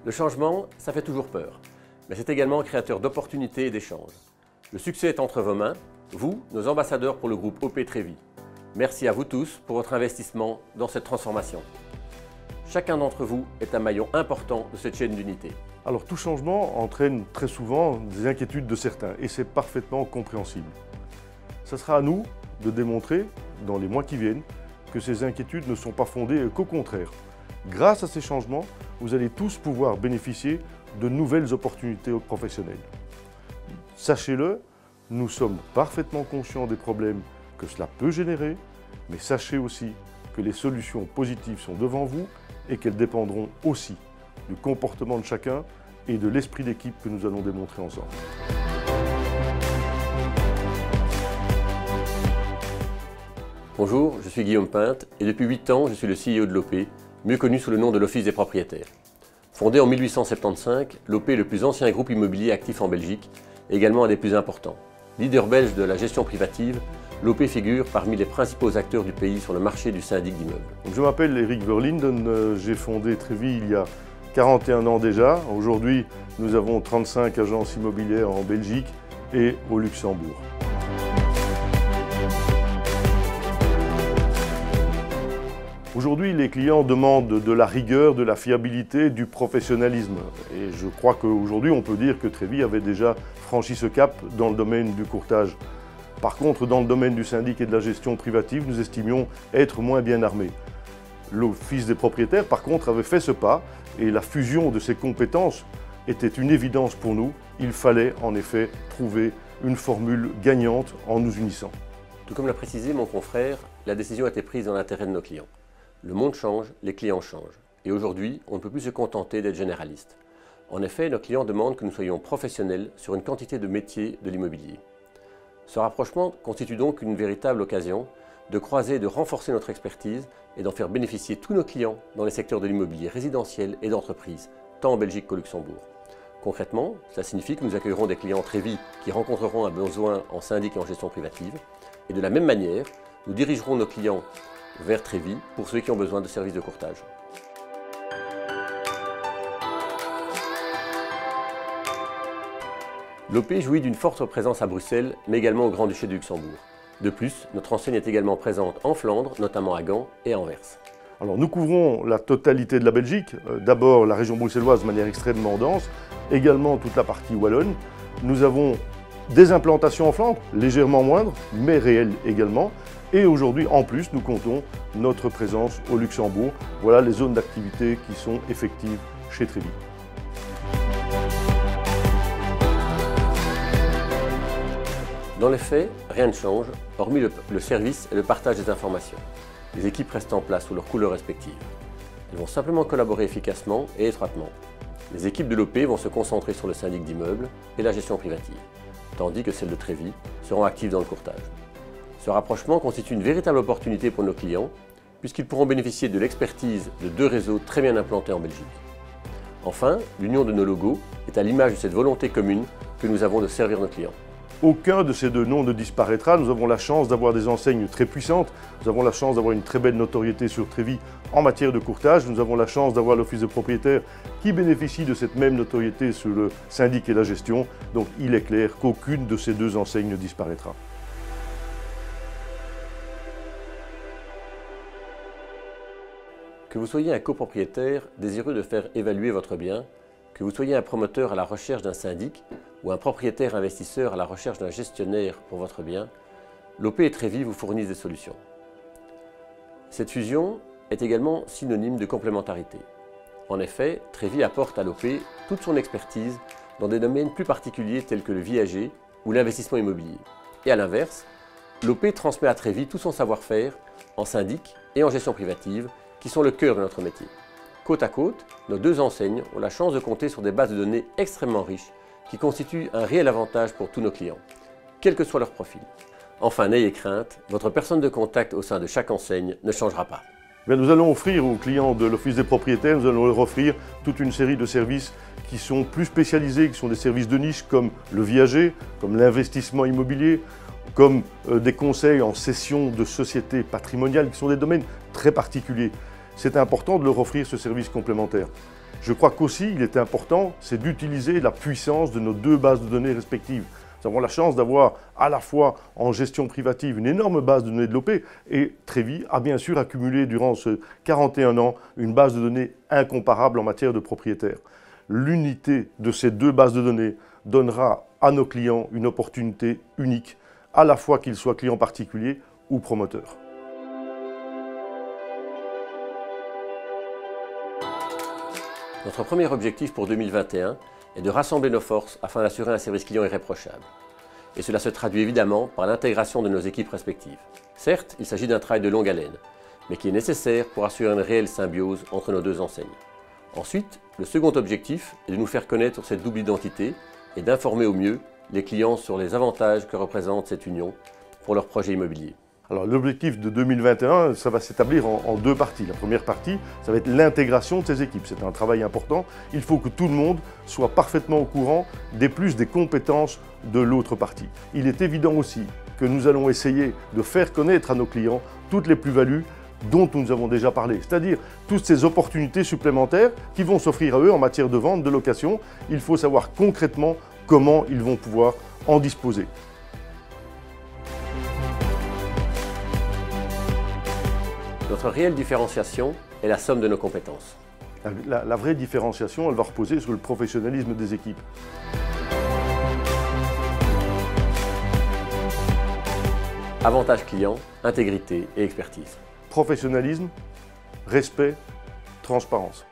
Le changement, ça fait toujours peur, mais c'est également créateur d'opportunités et d'échanges. Le succès est entre vos mains, vous, nos ambassadeurs pour le groupe OP Trévi. Merci à vous tous pour votre investissement dans cette transformation. Chacun d'entre vous est un maillon important de cette chaîne d'unité. Alors tout changement entraîne très souvent des inquiétudes de certains et c'est parfaitement compréhensible. Ce sera à nous de démontrer, dans les mois qui viennent, que ces inquiétudes ne sont pas fondées et qu'au contraire, grâce à ces changements, vous allez tous pouvoir bénéficier de nouvelles opportunités professionnelles. Sachez-le, nous sommes parfaitement conscients des problèmes que cela peut générer, mais sachez aussi que les solutions positives sont devant vous et qu'elles dépendront aussi du comportement de chacun et de l'esprit d'équipe que nous allons démontrer ensemble. Bonjour, je suis Guillaume Pinte et depuis 8 ans, je suis le CEO de l'OP, mieux connu sous le nom de l'Office des propriétaires. Fondé en 1875, l'OP est le plus ancien groupe immobilier actif en Belgique, et également un des plus importants. Leader belge de la gestion privative, l'OP figure parmi les principaux acteurs du pays sur le marché du syndic d'immeubles. Je m'appelle Eric Verlinden, j'ai fondé Trévi il y a 41 ans déjà. Aujourd'hui, nous avons 35 agences immobilières en Belgique et au Luxembourg. Aujourd'hui, les clients demandent de la rigueur, de la fiabilité, du professionnalisme. Et je crois qu'aujourd'hui, on peut dire que Trévi avait déjà franchi ce cap dans le domaine du courtage. Par contre, dans le domaine du syndic et de la gestion privative, nous estimions être moins bien armés. L'Office des propriétaires, par contre, avait fait ce pas et la fusion de ces compétences était une évidence pour nous. Il fallait en effet trouver une formule gagnante en nous unissant. Tout comme l'a précisé mon confrère, la décision a été prise dans l'intérêt de nos clients. Le monde change, les clients changent. Et aujourd'hui, on ne peut plus se contenter d'être généraliste. En effet, nos clients demandent que nous soyons professionnels sur une quantité de métiers de l'immobilier. Ce rapprochement constitue donc une véritable occasion de croiser et de renforcer notre expertise et d'en faire bénéficier tous nos clients dans les secteurs de l'immobilier résidentiel et d'entreprise, tant en Belgique qu'au Luxembourg. Concrètement, cela signifie que nous accueillerons des clients Trévi qui rencontreront un besoin en syndic et en gestion privative. Et de la même manière, nous dirigerons nos clients vers Trévi pour ceux qui ont besoin de services de courtage. L'OP jouit d'une forte présence à Bruxelles, mais également au Grand-Duché du Luxembourg. De plus, notre enseigne est également présente en Flandre, notamment à Gand et à Anvers. Alors nous couvrons la totalité de la Belgique, d'abord la région bruxelloise de manière extrêmement dense, également toute la partie wallonne. Nous avons des implantations en Flandre, légèrement moindres, mais réelles également. Et aujourd'hui, en plus, nous comptons notre présence au Luxembourg. Voilà les zones d'activité qui sont effectives chez Trévi. Dans les faits, rien ne change, hormis le service et le partage des informations. Les équipes restent en place sous leurs couleurs respectives. Elles vont simplement collaborer efficacement et étroitement. Les équipes de l'OP vont se concentrer sur le syndic d'immeubles et la gestion privative, tandis que celles de Trévi seront actives dans le courtage. Ce rapprochement constitue une véritable opportunité pour nos clients, puisqu'ils pourront bénéficier de l'expertise de 2 réseaux très bien implantés en Belgique. Enfin, l'union de nos logos est à l'image de cette volonté commune que nous avons de servir nos clients. Aucun de ces 2 noms ne disparaîtra. Nous avons la chance d'avoir des enseignes très puissantes. Nous avons la chance d'avoir une très belle notoriété sur Trévi en matière de courtage. Nous avons la chance d'avoir l'Office de propriétaires qui bénéficie de cette même notoriété sur le syndic et la gestion. Donc il est clair qu'aucune de ces 2 enseignes ne disparaîtra. Que vous soyez un copropriétaire désireux de faire évaluer votre bien, que vous soyez un promoteur à la recherche d'un syndic ou un propriétaire investisseur à la recherche d'un gestionnaire pour votre bien, l'OP et Trévi vous fournissent des solutions. Cette fusion est également synonyme de complémentarité. En effet, Trévi apporte à l'OP toute son expertise dans des domaines plus particuliers tels que le viager ou l'investissement immobilier. Et à l'inverse, l'OP transmet à Trévi tout son savoir-faire en syndic et en gestion privative qui sont le cœur de notre métier. Côte à côte, nos 2 enseignes ont la chance de compter sur des bases de données extrêmement riches qui constituent un réel avantage pour tous nos clients, quel que soit leur profil. Enfin, n'ayez crainte, votre personne de contact au sein de chaque enseigne ne changera pas. Nous allons offrir aux clients de l'Office des propriétaires, nous allons leur offrir toute une série de services qui sont plus spécialisés, qui sont des services de niche comme le viager, comme l'investissement immobilier, comme des conseils en cession de sociétés patrimoniales, qui sont des domaines très particuliers. C'est important de leur offrir ce service complémentaire. Je crois qu'aussi, il est important, c'est d'utiliser la puissance de nos deux bases de données respectives. Nous avons la chance d'avoir à la fois en gestion privative une énorme base de données de l'OP et Trévi a bien sûr accumulé durant ce 41 ans une base de données incomparable en matière de propriétaires. L'unité de ces deux bases de données donnera à nos clients une opportunité unique, à la fois qu'ils soient clients particuliers ou promoteurs. Notre premier objectif pour 2021 est de rassembler nos forces afin d'assurer un service client irréprochable. Et cela se traduit évidemment par l'intégration de nos équipes respectives. Certes, il s'agit d'un travail de longue haleine, mais qui est nécessaire pour assurer une réelle symbiose entre nos deux enseignes. Ensuite, le second objectif est de nous faire connaître cette double identité et d'informer au mieux les clients sur les avantages que représente cette union pour leurs projets immobiliers. Alors l'objectif de 2021, ça va s'établir en deux parties. La première partie, ça va être l'intégration de ces équipes. C'est un travail important. Il faut que tout le monde soit parfaitement au courant des compétences de l'autre partie. Il est évident aussi que nous allons essayer de faire connaître à nos clients toutes les plus-values dont nous avons déjà parlé, c'est-à-dire toutes ces opportunités supplémentaires qui vont s'offrir à eux en matière de vente, de location. Il faut savoir concrètement comment ils vont pouvoir en disposer. Notre réelle différenciation est la somme de nos compétences. La vraie différenciation, elle va reposer sur le professionnalisme des équipes. Avantage client, intégrité et expertise. Professionnalisme, respect, transparence.